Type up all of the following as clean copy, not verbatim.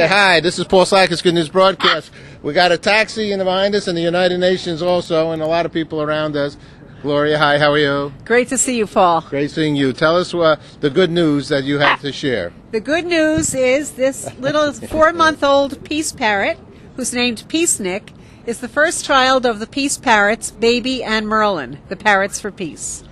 Hi, this is Paul Sykes, Good News Broadcast. We got a taxi in behind us and the United Nations also, and a lot of people around us. Gloria, hi, how are you? Great to see you, Paul. Great seeing you. Tell us the good news that you have to share. The good news is this little 4-month-old peace parrot, who's named PEACENIK, is the first child of the peace parrots, Baby and MERLIN, the parrots for peace.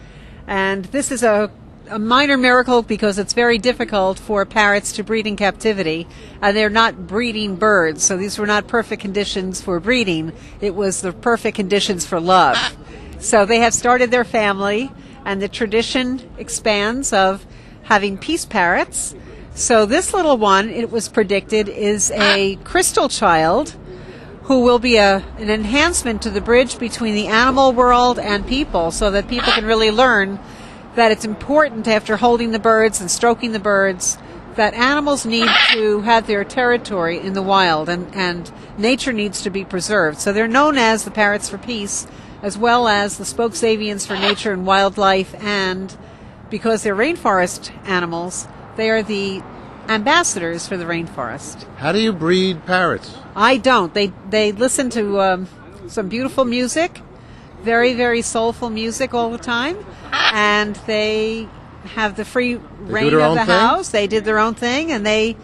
And this is a minor miracle because it's very difficult for parrots to breed in captivity, and they're not breeding birds, so these were not perfect conditions for breeding. It was the perfect conditions for love. So they have started their family, and the tradition expands of having peace parrots. So this little one, it was predicted, is a crystal child who will be an enhancement to the bridge between the animal world and people, so that people can really learn that it's important, after holding the birds and stroking the birds, that animals need to have their territory in the wild, and nature needs to be preserved. So they're known as the Parrots for Peace, as well as the Spokesavians for Nature and Wildlife, and because they're rainforest animals, they are the ambassadors for the rainforest. How do you breed parrots? I don't. They listen to some beautiful music, very, very soulful music all the time, and they have the free reign of the house. They did their own thing, and they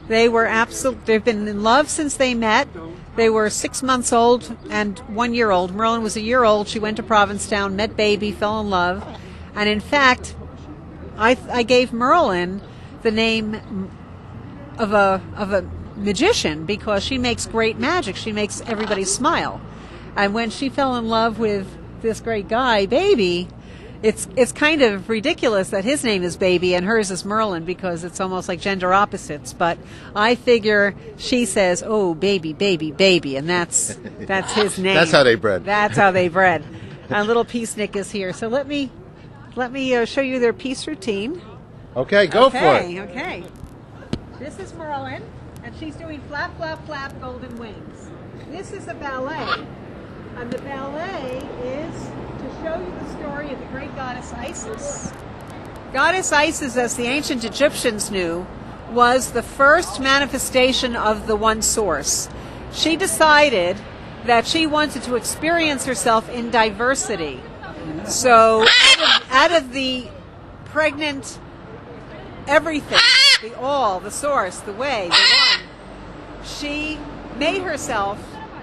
were they've been in love since they met. They were 6 months old and 1 year old. Merlin was a year old. She went to Provincetown, met Baby, fell in love, and in fact, I gave Merlin the name of a magician because she makes great magic. She makes everybody smile. And when she fell in love with this great guy, Baby, it's kind of ridiculous that his name is Baby and hers is Merlin, because it's almost like gender opposites. But I figure she says, "Oh, baby, baby, baby," and that's his name. That's how they bred. That's how they bred. And little PEACENIK is here. So let me show you their peace routine. Okay, go for it. Okay. This is Merlin, and she's doing flap, flap, flap, golden wings. This is a ballet, and the ballet is to show you the story of the great goddess Isis. Goddess Isis, as the ancient Egyptians knew, was the first manifestation of the one source. She decided that she wanted to experience herself in diversity. So out of the pregnant everything, the all, the source, the way, the one, she made herself,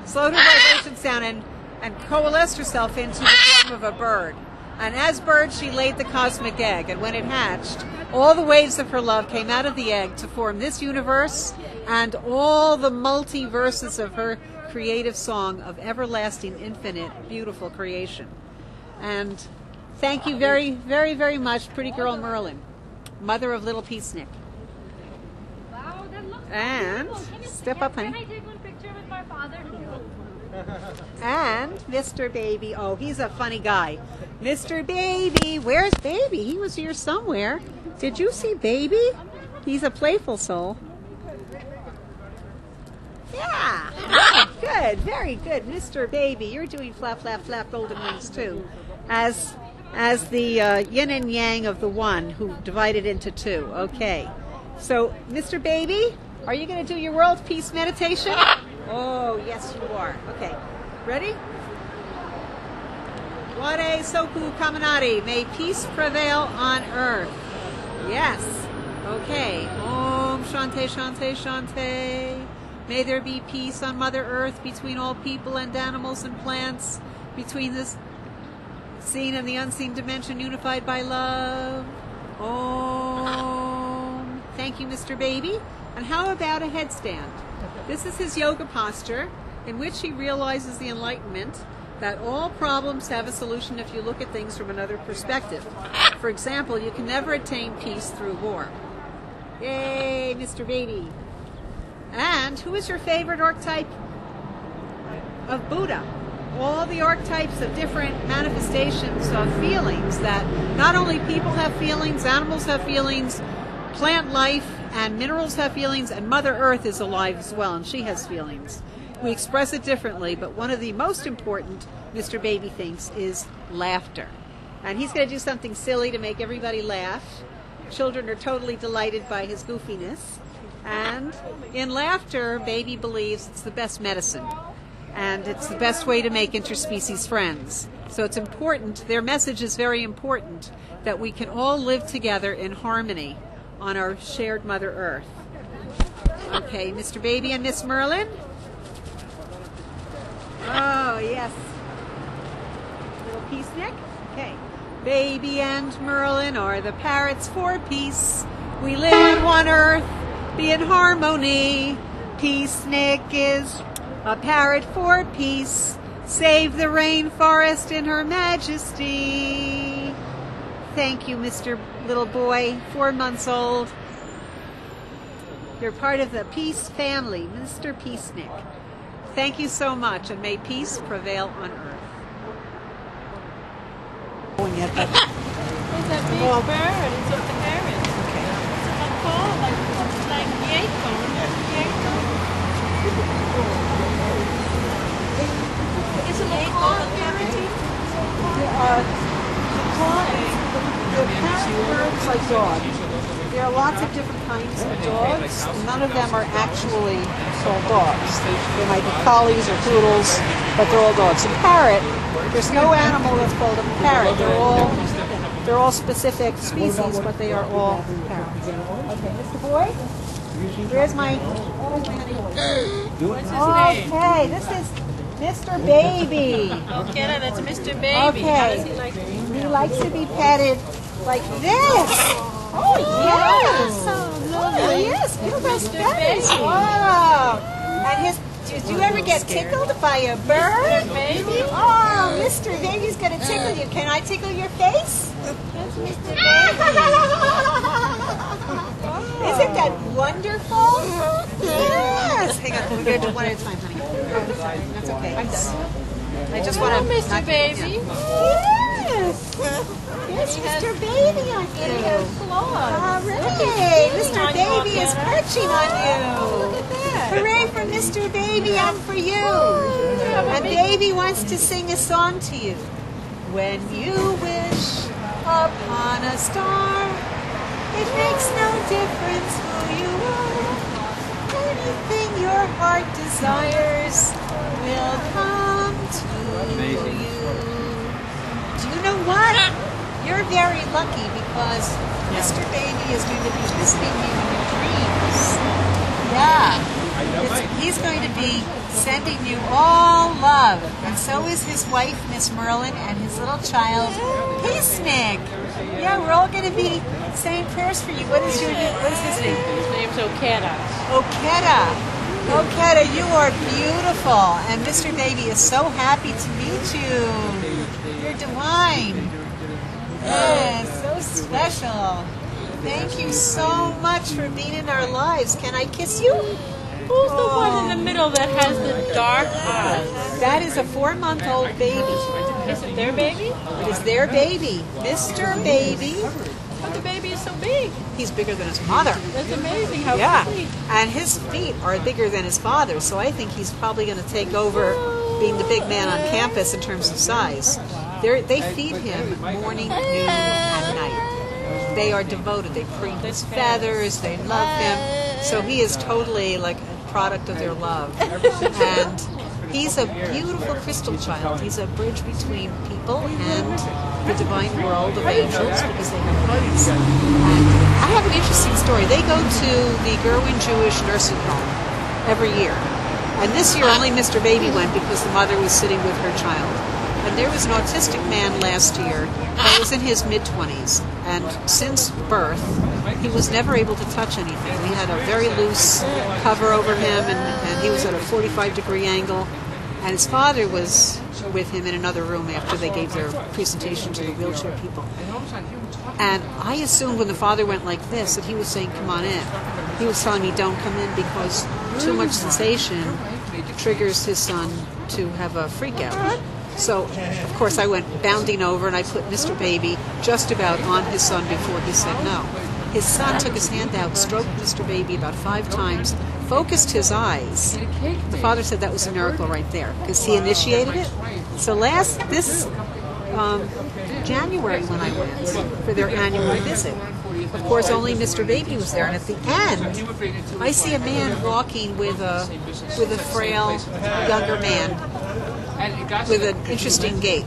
slowed her vibrations down, and coalesced herself into the form of a bird. And as bird, she laid the cosmic egg. And when it hatched, all the waves of her love came out of the egg to form this universe and all the multiverses of her creative song of everlasting, infinite, beautiful creation. And thank you very, very, very much, pretty girl Merlin, mother of little PEACENIK. Wow, that looks and beautiful. step up, honey. Can I take one picture with my father? And Mr. Baby, oh, he's a funny guy. Mr. Baby, where's Baby? He was here somewhere. Did you see Baby? He's a playful soul. Yeah, oh, good, very good. Mr. Baby, you're doing flap, flap, flap, golden wings too. As the yin and yang of the one who divided into two. Okay. So, Mr. Baby, are you going to do your world peace meditation? Oh, yes, you are. Okay. Ready? Ware Soku Kaminari. May peace prevail on earth. Yes. Okay. Om Shante Shante Shante. May there be peace on Mother Earth between all people and animals and plants, between this seen and the unseen dimension, unified by love. Om. Thank you, Mr. Baby. And how about a headstand? This is his yoga posture, in which he realizes the enlightenment that all problems have a solution if you look at things from another perspective. For example, you can never attain peace through war. Yay, Mr. Baby. And who is your favorite archetype of Buddha? All the archetypes of different manifestations of feelings, that not only people have feelings, animals have feelings, plant life and minerals have feelings, and Mother Earth is alive as well, and she has feelings. We express it differently, but one of the most important, Mr. Baby thinks, is laughter. And he's going to do something silly to make everybody laugh. Children are totally delighted by his goofiness. And in laughter, Baby believes it's the best medicine. And it's the best way to make interspecies friends. So it's important, their message is very important, that we can all live together in harmony on our shared Mother Earth. Okay, Mr. Baby and Miss Merlin? Oh, yes. Little Peacenik? Okay. Baby and Merlin are the parrots for peace. We live on one earth, be in harmony. Peacenik is a parrot for peace. Save the rainforest in her majesty. Thank you, Mr. Little Boy, 4 months old. You're part of the peace family, Mr. Peacenik. Thank you so much, and may peace prevail on earth. It's a big bird. It's of the parrots. Okay. It's a call, like Yoko. It's a Yoko parrot. The parrot birds like dogs. There are lots of different kinds of dogs. None of them are actually called dogs. They might be collies or poodles, but they're all dogs. A parrot, there's no animal that's called a parrot. They're all specific species, but they are all parrots. Okay, Mr. Boy, where's my honey? What's his name? Okay, this is Mr. Baby. Okera, that's Mr. Baby. How does he like to be? He likes to be petted like this. Oh, yes. Oh, yes. Mr. Baby. Wow. And did you ever get tickled by a bird? Mr. Baby. Oh, Mr. Baby's going to tickle you. Can I tickle your face? That's Mr. Baby. Isn't that wonderful? Yes. Hang on. We're going to do one at a time, honey. Oh, sorry. That's okay. I just want to... Mr. Baby. Yes. Yes, Mr. Baby on you. He has claws. All right. Mr. Baby is perching on you. Look at that. Hooray for Mr. Baby and for you. And Baby wants to sing a song to you. When you wish upon a star, it makes no difference who you are. Anything your heart desires will come to you. Do you know what? You're very lucky because Mr. Baby is going to be visiting you in your dreams. Yeah. He's going to be sending you all love. And so is his wife, Miss Merlin, and his little child, Peacenik. Yeah, we're all going to be saying prayers for you. What is his name? His name's Okera. Okera. Okera, you are beautiful. And Mr. Baby is so happy to meet you. You're divine. Yes, so special. Thank you so much for being in our lives. Can I kiss you? Who's the one in the middle that has the dark eyes? That is a 4-month-old baby. Is it their baby? It is their baby, Mr. Baby. But the baby is so big. He's bigger than his mother. That's amazing how Yeah, sweet. and his feet are bigger than his father's, so I think he's probably going to take over being the big man on campus in terms of size. They feed him morning, noon, and night. They are devoted. They preen his feathers. They love him. So he is totally like a product of their love. And he's a beautiful crystal child. He's a bridge between people and the divine world of angels because they have hearts. And I have an interesting story. They go to the Gerwin Jewish nursing home every year. And this year only Mr. Baby went because the mother was sitting with her child. And there was an autistic man last year that was in his mid-20s. And since birth, he was never able to touch anything. We had a very loose cover over him, and he was at a 45-degree angle. And his father was with him in another room after they gave their presentation to the wheelchair people. And I assumed when the father went like this that he was saying, come on in. He was telling me, don't come in because too much sensation triggers his son to have a freak out. So, of course, I went bounding over and I put Mr. Baby just about on his son before he said no. His son took his hand out, stroked Mr. Baby about 5 times, focused his eyes. The father said that was a miracle right there because he initiated it. So this January when I went for their annual visit, of course, only Mr. Baby was there. And at the end, I see a man walking with a frail younger man with an interesting gait.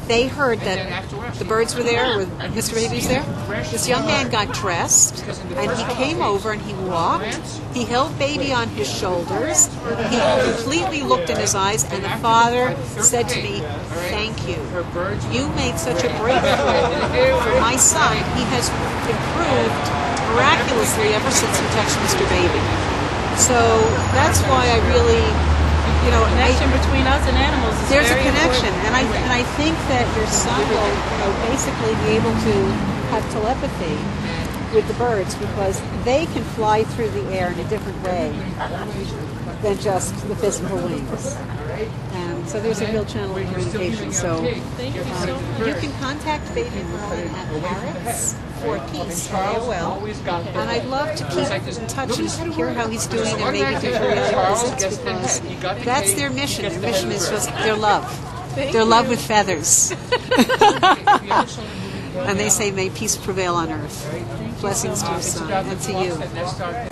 They heard that the birds were there, with Mr. Baby was there. This young man got dressed, and he came over and he walked. He held Baby on his shoulders. He completely looked in his eyes, and the father said to me, "Thank you. You made such a breakthrough for my son. He has improved miraculously ever since he touched Mr. Baby." So that's why I really, you know, Connection between us and animals is there's a very connection, important. and I think that your son will, you know, basically be able to have telepathy with the birds because they can fly through the air in a different way than just the physical wings. And so there's a real channel of communication. So you can contact Baby Merlin at Parrots for Peace, AOL. And I'd love to keep in touch and hear how he's doing and maybe do periodic visits because that's their mission. Their mission is just their love. Their love with feathers. And they say, may peace prevail on earth. Blessings to your son and to you.